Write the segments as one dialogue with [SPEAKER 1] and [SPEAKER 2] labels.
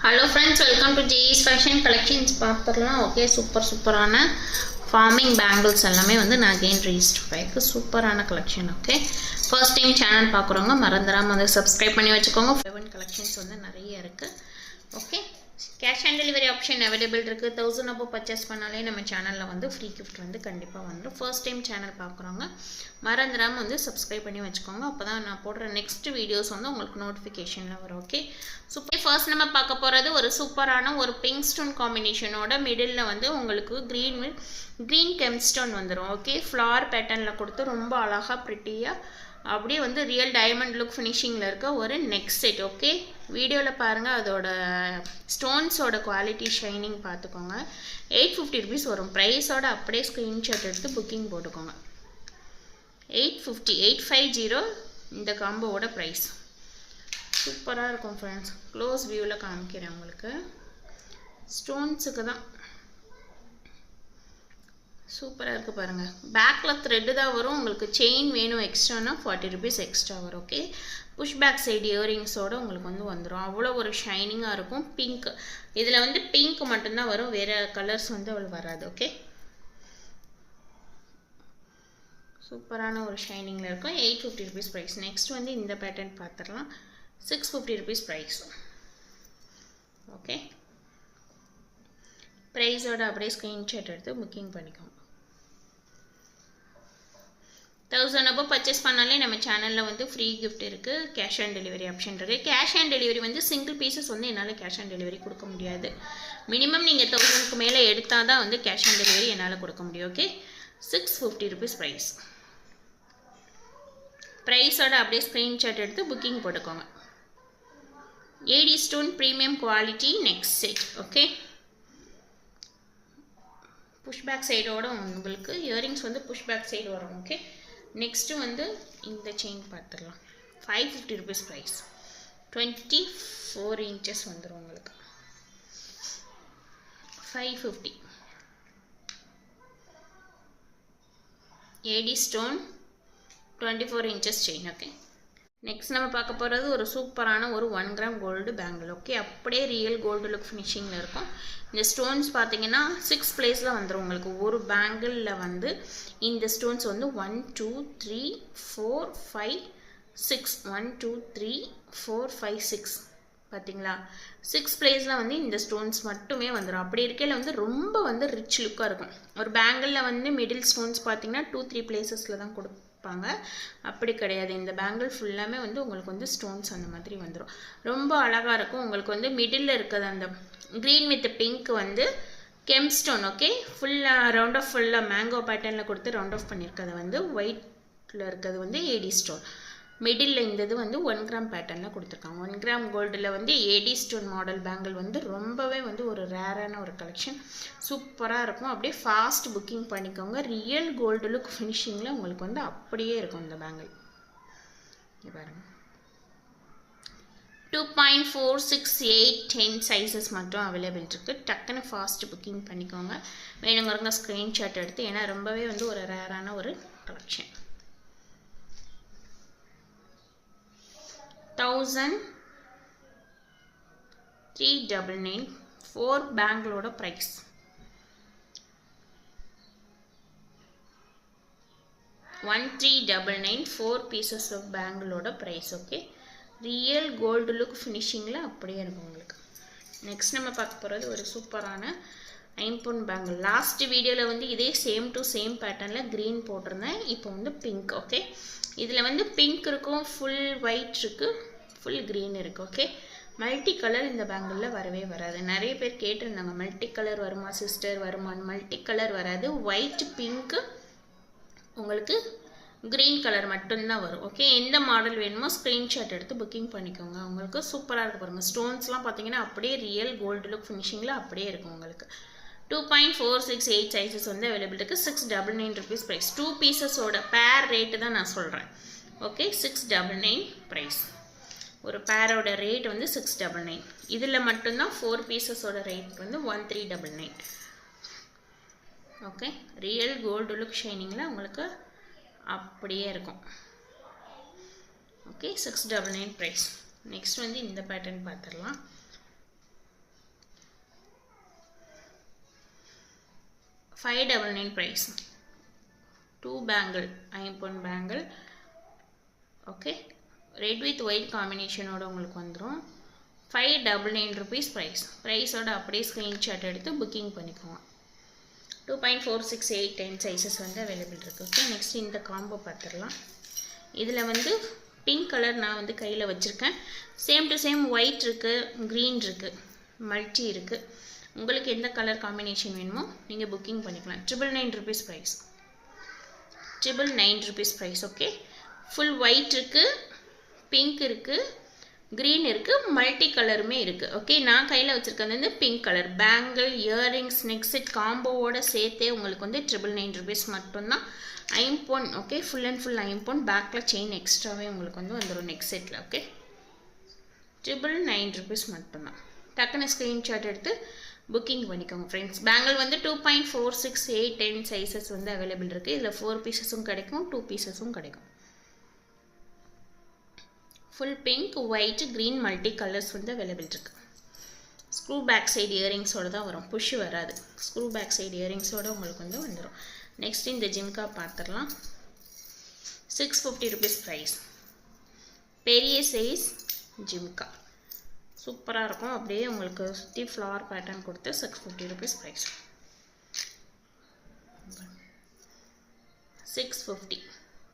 [SPEAKER 1] Hello friends, welcome to JE's Fashion Collections. பார்த்துடலாம். Okay, சூப்பரான farming bangles எல்லாமே வந்து நான் அகெயின் ரீஸ்ட் ஃபைக்கு சூப்பரான collection. Okay, first time channel பார்க்குறவங்க மறந்துடாமல் வந்து சப்ஸ்கிரைப் பண்ணி வச்சுக்கோங்க. 7 கலெக்ஷன்ஸ் வந்து நிறைய இருக்குது. Okay, cash on delivery option available இருக்குது. 1000 அப்போ பர்ச்சேஸ் பண்ணாலே நம்ம சேனலில் வந்து ஃப்ரீ கிஃப்ட் வந்து கண்டிப்பாக வந்துடும். ஃபர்ஸ்ட் டைம் சேனல் பார்க்குறவங்க மறந்துடாமல் வந்து சப்ஸ்கிரைப் பண்ணி வச்சுக்கோங்க. அப்போ தான் நான் போடுற நெக்ஸ்ட் வீடியோஸ் வந்து உங்களுக்கு நோட்டிஃபிகேஷனில் வரும். Okay, super. ஃபர்ஸ்ட் நம்ம பார்க்க போகிறது ஒரு சூப்பரான ஒரு பிங்க் ஸ்டோன் காம்பினேஷனோட மிடில் வந்து உங்களுக்கு க்ரீன் கெம்ஸ்டோன் வந்துடும். ஓகே, ஃப்ளார் பேட்டர்னில் கொடுத்து ரொம்ப அழகாக ப்ரிட்டியாக அப்படியே வந்து ரியல் டைமண்ட் லுக் ஃபினிஷிங்கில் இருக்க ஒரு நெக் செட். ஓகே, வீடியோவில் பாருங்கள், அதோட ஸ்டோன்ஸோட குவாலிட்டி ஷைனிங் பார்த்துக்கோங்க. 850 ருபீஸ் வரும். ப்ரைஸோட அப்படியே ஸ்க்ரீன்ஷாட் எடுத்து புக்கிங் போட்டுக்கோங்க. 850 இந்த காம்போவோட ப்ரைஸ். சூப்பராக இருக்கும் ஃப்ரெண்ட்ஸ். க்ளோஸ் வியூவில் காமிக்கிறேன் உங்களுக்கு. ஸ்டோன்ஸுக்கு தான் சூப்பராக இருக்குது பாருங்கள். பேக்கில் த்ரெட்டு தான் வரும். உங்களுக்கு செயின் வேணும் எக்ஸ்ட்ரானா 40 ருபீஸ் எக்ஸ்ட்ரா வரும். ஓகே, புஷ் பேக் சைடு இயரிங்ஸோடு உங்களுக்கு வந்து வந்துடும். அவ்வளோ ஒரு ஷைனிங்காக இருக்கும். பிங்க், இதில் வந்து பிங்க் மட்டும்தான் வரும், வேறு கலர்ஸ் வந்து அவ்வளோ வராது. ஓகே, சூப்பரான ஒரு ஷைனிங்கில் இருக்கும். 850 ருபீஸ் ப்ரைஸ். நெக்ஸ்ட் வந்து இந்த பேட்டர்ன் பார்த்துடலாம். 650 ருபீஸ் ப்ரைஸ். ஓகே, ப்ரைஸோட அப்படியே ஸ்க்ரீன்ஷாட் எடுத்து புக்கிங் பண்ணிக்கோங்க. 1000 அப்போ பர்ச்சேஸ் பண்ணாலே நம்ம சேனலில் வந்து ஃப்ரீ கிஃப்ட் இருக்குது. கேஷ் ஆன் டெலிவரி ஆப்ஷன் இருக்குது. கேஷ் ஆன் டெலிவரி வந்து சிங்கிள் பீசஸ் வந்து என்னால் கேஷ் ஆன் டெலிவரி கொடுக்க முடியாது. மினிமம் நீங்கள் 1000க்கு மேலே எடுத்தால் தான் வந்து கேஷ் ஆன் டெலிவரி என்னால் கொடுக்க முடியும். Okay, 650 rupees price. ப்ரைஸோட அப்படியே ஸ்க்ரீன்ஷாட் எடுத்து புக்கிங் போட்டுக்கோங்க. AD stone premium quality next set. Okay, push back சைடோட உங்களுக்கு இயரிங்ஸ் வந்து புஷ் பேக் சைடு வரும். ஓகே, நெக்ஸ்ட்டு வந்து இந்த செயின் பார்த்துடலாம். 550 ருபீஸ் ப்ரைஸ். 24 இன்ச்சஸ் வந்துடும் உங்களுக்கு. 550. AD stone 24 inches chain. Okay, next நம்ம பார்க்க போகிறது ஒரு சூப்பரான ஒரு 1 கிராம் கோல்டு பேங்கிள். ஓகே, அப்படியே ரியல் கோல்டு லுக் ஃபினிஷிங்கில் இருக்கும். இந்த ஸ்டோன்ஸ் பார்த்தீங்கன்னா 6 பிளேஸில் வந்துடும் உங்களுக்கு. ஒரு பேங்கிளில் வந்து இந்த ஸ்டோன்ஸ் வந்து 1 2 3 4 5 6 1 2 3 4 5 6 பார்த்தீங்களா? 6 பிளேஸில் வந்து இந்த ஸ்டோன்ஸ் மட்டுமே வந்துடும். அப்படி இருக்கையில் வந்து ரொம்ப வந்து ரிச் லுக்காக இருக்கும். ஒரு பேங்கிளில் வந்து மிடில் ஸ்டோன்ஸ் பார்த்தீங்கன்னா 2-3 பிளேசஸில் தான் கொடுப்பாங்க. அப்படி கிடையாது. இந்த பேங்கிள் ஃபுல்லாமே வந்து உங்களுக்கு வந்து ஸ்டோன்ஸ் அந்த மாதிரி வந்துடும். ரொம்ப அழகாக இருக்கும். உங்களுக்கு வந்து மிடில் இருக்கிறது அந்த க்ரீன் வித் பிங்க் வந்து கெம்ஸ்டோன். ஓகே, ஃபுல்லாக ரவுண்ட் ஆஃப் ஃபுல்லாக மேங்கோ பேட்டர்னில் கொடுத்து ரவுண்ட் ஆஃப் பண்ணியிருக்கிறது வந்து ஒயிட்டில் இருக்கிறது வந்து ஏடி ஸ்டோன். மிடில் இந்த இது வந்து 1 கிராம் பேட்டர்னில் கொடுத்துருக்காங்க. 1 கிராம் கோல்டில் வந்து ஏடி ஸ்டோன் மாடல் பேங்கிள் வந்து ரொம்பவே வந்து ஒரு ரேரான ஒரு கலெக்ஷன். சூப்பராக இருக்கும். அப்படியே ஃபாஸ்ட் புக்கிங் பண்ணிக்கோங்க. ரியல் கோல்டு லுக் ஃபினிஷிங்கில் உங்களுக்கு வந்து அப்படியே இருக்கும் இந்த பேங்கிள். பாருங்கள், 2.4 6 8 10 சைஸஸ் மட்டும் அவைலபிள் இருக்குது. டக்குன்னு ஃபாஸ்ட் புக்கிங் பண்ணிக்கோங்க. வேணுங்கிறவங்க ஸ்க்ரீன்ஷாட் எடுத்து, ஏன்னா ரொம்பவே வந்து ஒரு ரேரான ஒரு கலெக்ஷன். 1399 4 பேங்கிளோட ப்ரைஸ். 1399 4 பீசஸ் ஆஃப் பேங்கிளோட price. Okay, real gold look ஃபினிஷிங்கில் அப்படியே இருக்கும் உங்களுக்கு. நெக்ஸ்ட் நம்ம பார்க்க போகிறது ஒரு சூப்பரான ஐம்பொன் பேங்கிள். லாஸ்ட் வீடியோவில் வந்து இதே சேம் டு சேம் பேட்டர்னில் க்ரீன் போட்டிருந்தேன். இப்போ வந்து பிங்க். ஓகே, இதில் வந்து பிங்க் இருக்கும், ஃபுல் ஒயிட் இருக்குது, ஃபுல் க்ரீன் இருக்குது. ஓகே, மல்டி கலர் இந்த பேங்கிளில் வரவே வராது. நிறைய பேர் கேட்டிருந்தாங்க மல்டி கலர் வருமா சிஸ்டர் வருமானு. மல்டி கலர் வராது. ஒயிட் பிங்க்கு உங்களுக்கு க்ரீன் கலர் மட்டும்தான் வரும். ஓகே, எந்த மாடல் வேணுமோ ஸ்க்ரீன்ஷாட் எடுத்து புக்கிங் பண்ணிக்கோங்க. உங்களுக்கு சூப்பராக இருக்குது பாருங்கள். ஸ்டோன்ஸ்லாம் பார்த்தீங்கன்னா அப்படியே ரியல் கோல்டு லுக் ஃபினிஷிங்கில் அப்படியே இருக்கும் உங்களுக்கு. 2.4 6 8 சைஸஸ் வந்து அவைலபிள் இருக்குது. 699 ருபீஸ் ப்ரைஸ். 2 பீசஸோட பேர் ரேட்டு தான் நான் சொல்கிறேன். Okay, 699 price. ஒரு பேரோட ரேட் வந்து 699. இதில் மட்டும்தான் 4 பீசஸோட ரேட் வந்து 1399. ஓகே, ரியல் கோல்டு லுக் ஷைனிங்கில் உங்களுக்கு அப்படியே இருக்கும். Okay, 699 price. நெக்ஸ்ட் வந்து இந்த பேட்டர்ன் பார்த்துடலாம். 599 price. 2 bangle, ஐம்பொன் bangle. Okay, red with white காம்பினேஷனோட உங்களுக்கு வந்துடும். 599 rupees ப்ரைஸ். ப்ரைஸோட அப்படியே ஸ்க்ரீன்ஷாட் எடுத்து புக்கிங் பண்ணிக்கோங்க. 2.468 10 சைஸஸ் வந்து அவைலபிள் இருக்குது. ஓகே, நெக்ஸ்ட் இந்த காம்போ பார்த்துடலாம். இதில் வந்து பிங்க் கலர் நான் வந்து கையில் வச்சுருக்கேன். சேம் டு சேம் ஒயிட் இருக்குது, க்ரீன் இருக்குது, மல்டி இருக்குது. உங்களுக்கு எந்த கலர் காம்பினேஷன் வேணுமோ நீங்கள் புக்கிங் பண்ணிக்கலாம். 999 rupees price. 999 rupees price. Okay, full white இருக்குது, பிங்க் இருக்குது, க்ரீன் இருக்குது, மல்டி கலருமே இருக்குது. ஓகே, நான் கையில் வச்சுருக்கிறது வந்து pink colour. Bangle, earrings, neck set காம்போவோட சேர்த்தே உங்களுக்கு வந்து 999 rupees மட்டும்தான். ஐம்பொன். ஓகே, ஃபுல் அண்ட் ஃபுல் ஐம்பொன். பேக்கில் செயின் எக்ஸ்ட்ராவே உங்களுக்கு வந்து வந்துடும் நெக் செட்டில். ஓகே, 999 rupees மட்டும்தான். டக்குன்னு ஸ்க்ரீன்ஷாட் எடுத்து புக்கிங் பண்ணிக்கோங்க ஃப்ரெண்ட்ஸ். பேங்கிள் வந்து 2.468 10 சைஸஸ் வந்து அவைலபிள் இருக்குது. இதில் 4 பீசஸும் கிடைக்கும், 2 பீசஸும் கிடைக்கும். Full pink, white, green multi colours வந்து அவைலபிள் இருக்குது. ஸ்க்ரூ பேக் சைடு இயரிங்ஸோடு தான் வரும், புஷ் வராது. ஸ்க்ரூ பேக் சைடு இயரிங்ஸோடு உங்களுக்கு வந்து வந்துடும். நெக்ஸ்ட் இந்த ஜிம்கா பார்த்துடலாம். 650 rupees ப்ரைஸ். பெரிய சைஸ் ஜிம்கா சூப்பராக இருக்கும். அப்படியே உங்களுக்கு சுற்றி ஃப்ளவர் பேட்டர்ன் கொடுத்து 650 rupees ப்ரைஸ். 650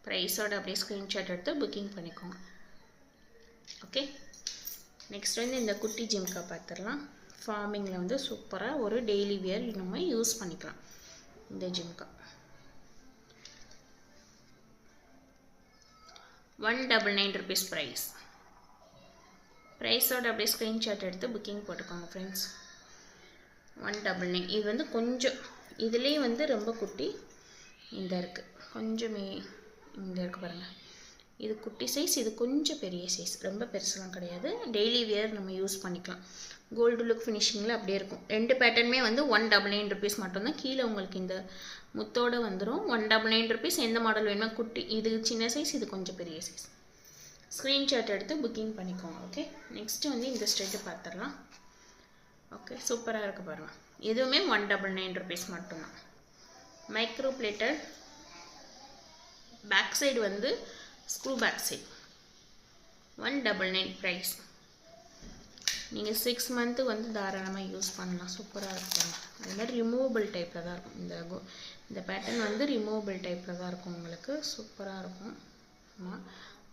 [SPEAKER 1] ப்ரைஸோட அப்படியே ஸ்க்ரீன்ஷாட் எடுத்து புக்கிங் பண்ணிக்கோங்க. ஓகே, நெக்ஸ்ட் வந்து இந்த குட்டி ஜிம்கா பார்த்துடலாம். ஃபார்மிங்கில் வந்து சூப்பராக ஒரு டெய்லி வியர் நம்ம யூஸ் பண்ணிக்கலாம். இந்த ஜிம்கா 199 rupees ப்ரைஸ். ப்ரைஸோட அப்படியே ஸ்க்ரீன்ஷாட் எடுத்து புக்கிங் போட்டுக்கோங்க ஃப்ரெண்ட்ஸ். 199. இது வந்து கொஞ்சம் இதுலேயே வந்து ரொம்ப குட்டி இந்த இருக்குது, கொஞ்சமே இந்த இருக்குது பாருங்கள். இது குட்டி சைஸ், இது கொஞ்சம் பெரிய சைஸ், ரொம்ப பெருசுலாம் கிடையாது. டெய்லி வியர் நம்ம யூஸ் பண்ணிக்கலாம். கோல்டு லுக் ஃபினிஷிங்கில் அப்படியே இருக்கும். ரெண்டு பேட்டர்னுமே வந்து 199 rupees மட்டும்தான். கீழே உங்களுக்கு இந்த முத்தோடு வந்துடும். 199 rupees. எந்த மாடல் வேணுமோ, குட்டி இது சின்ன சைஸ், இது கொஞ்சம் பெரிய சைஸ். ஸ்க்ரீன்ஷாட் எடுத்து புக்கிங் பண்ணிக்கோங்க. ஓகே, நெக்ஸ்ட்டு வந்து இந்த ஸ்ட்ரெட்டு பார்த்துடலாம். ஓகே, சூப்பராக இருக்க பாருங்கள். எதுவுமே 199 rupees மட்டும்தான். மைக்ரோ பிளேட்டட் பேக் சைடு வந்து ஸ்க்ரூ பேக் சைடு 199 ப்ரைஸ். நீங்கள் 6 month வந்து தாராளமாக யூஸ் பண்ணலாம். சூப்பராக இருக்கும். அது மாதிரி ரிமூவபிள் டைப்பில் தான் இருக்கும். இந்த பேட்டர்ன் வந்து ரிமூவபிள் டைப்பில் தான் இருக்கும். உங்களுக்கு சூப்பராக இருக்கும். ஆமாம்,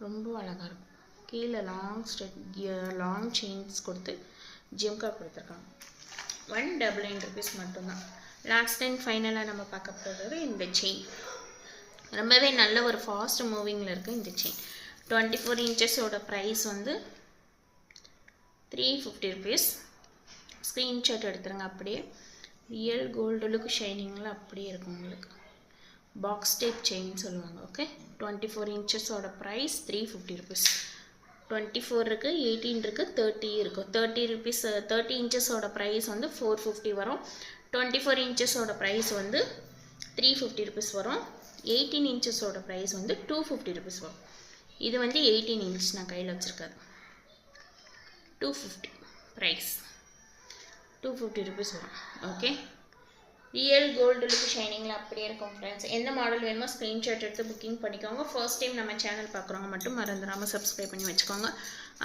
[SPEAKER 1] ரொம்ப அழகாக இருக்கும். கீழே லாங் செயின்ஸ் கொடுத்து ஜிம்கா கொடுத்துருக்காங்க. 199 rupees மட்டும்தான். லாஸ்ட் அண்ட் ஃபைனலாக நம்ம பார்க்க போகிறது இந்த செயின். ரொம்பவே நல்ல ஒரு ஃபாஸ்ட் மூவிங்கில் இருக்குது இந்த செயின். 24 inchஸோட ப்ரைஸ் வந்து 350 rupees. ஸ்க்ரீன்ஷாட் எடுத்துருங்க. அப்படியே ரியல் கோல்டு லுக் ஷைனிங்கில் அப்படியே இருக்கும் உங்களுக்கு. பாக்ஸ் டைப் செயின் சொல்லுவாங்க. ஓகே, 24 inchஸோட ப்ரைஸ் 350 rupees. 24 இருக்குது, 18 இருக்குது, 30 இருக்குது. 30 rupees 30 inchஸோட ப்ரைஸ் வந்து 450 வரும். 24 inchஸோட ப்ரைஸ் வந்து 350 rupees வரும். 18 inchஸோட ப்ரைஸ் வந்து 250 rupees வரும். இது வந்து 18 inch நான் கையில் வச்சுருக்காது. 250 ப்ரைஸ். 250 rupees வரும். ஓகே, ரியல் கோல்டு லுக் ஷைனிங்கில் அப்படியே இருக்கும் ஃப்ரெண்ட்ஸ். எந்த மாடல் வேணுமோ ஸ்க்ரீன்ஷாட் எடுத்து புக்கிங் பண்ணிக்கோங்க. ஃபர்ஸ்ட் டைம் நம்ம சேனல் பார்க்குறவங்க மட்டும் மறந்துடாமல் சப்ஸ்கிரைப் பண்ணி வச்சுக்கோங்க.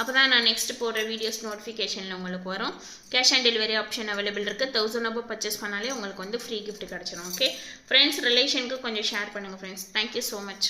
[SPEAKER 1] அப்போ தான் நான் நெக்ஸ்ட் போடுற வீடியோஸ் நோட்டிஃபிகேஷனில் உங்களுக்கு வரும். Cash on delivery option available இருக்குது. 1000 above பர்ச்சேஸ் பண்ணாலே உங்களுக்கு வந்து ஃப்ரீ கிஃப்ட் கிடச்சிடும். ஓகே ஃப்ரெண்ட்ஸ், ரிலேஷனுக்கு கொஞ்சம் ஷேர் பண்ணுங்கள் ஃப்ரெண்ட்ஸ். Thank you so much.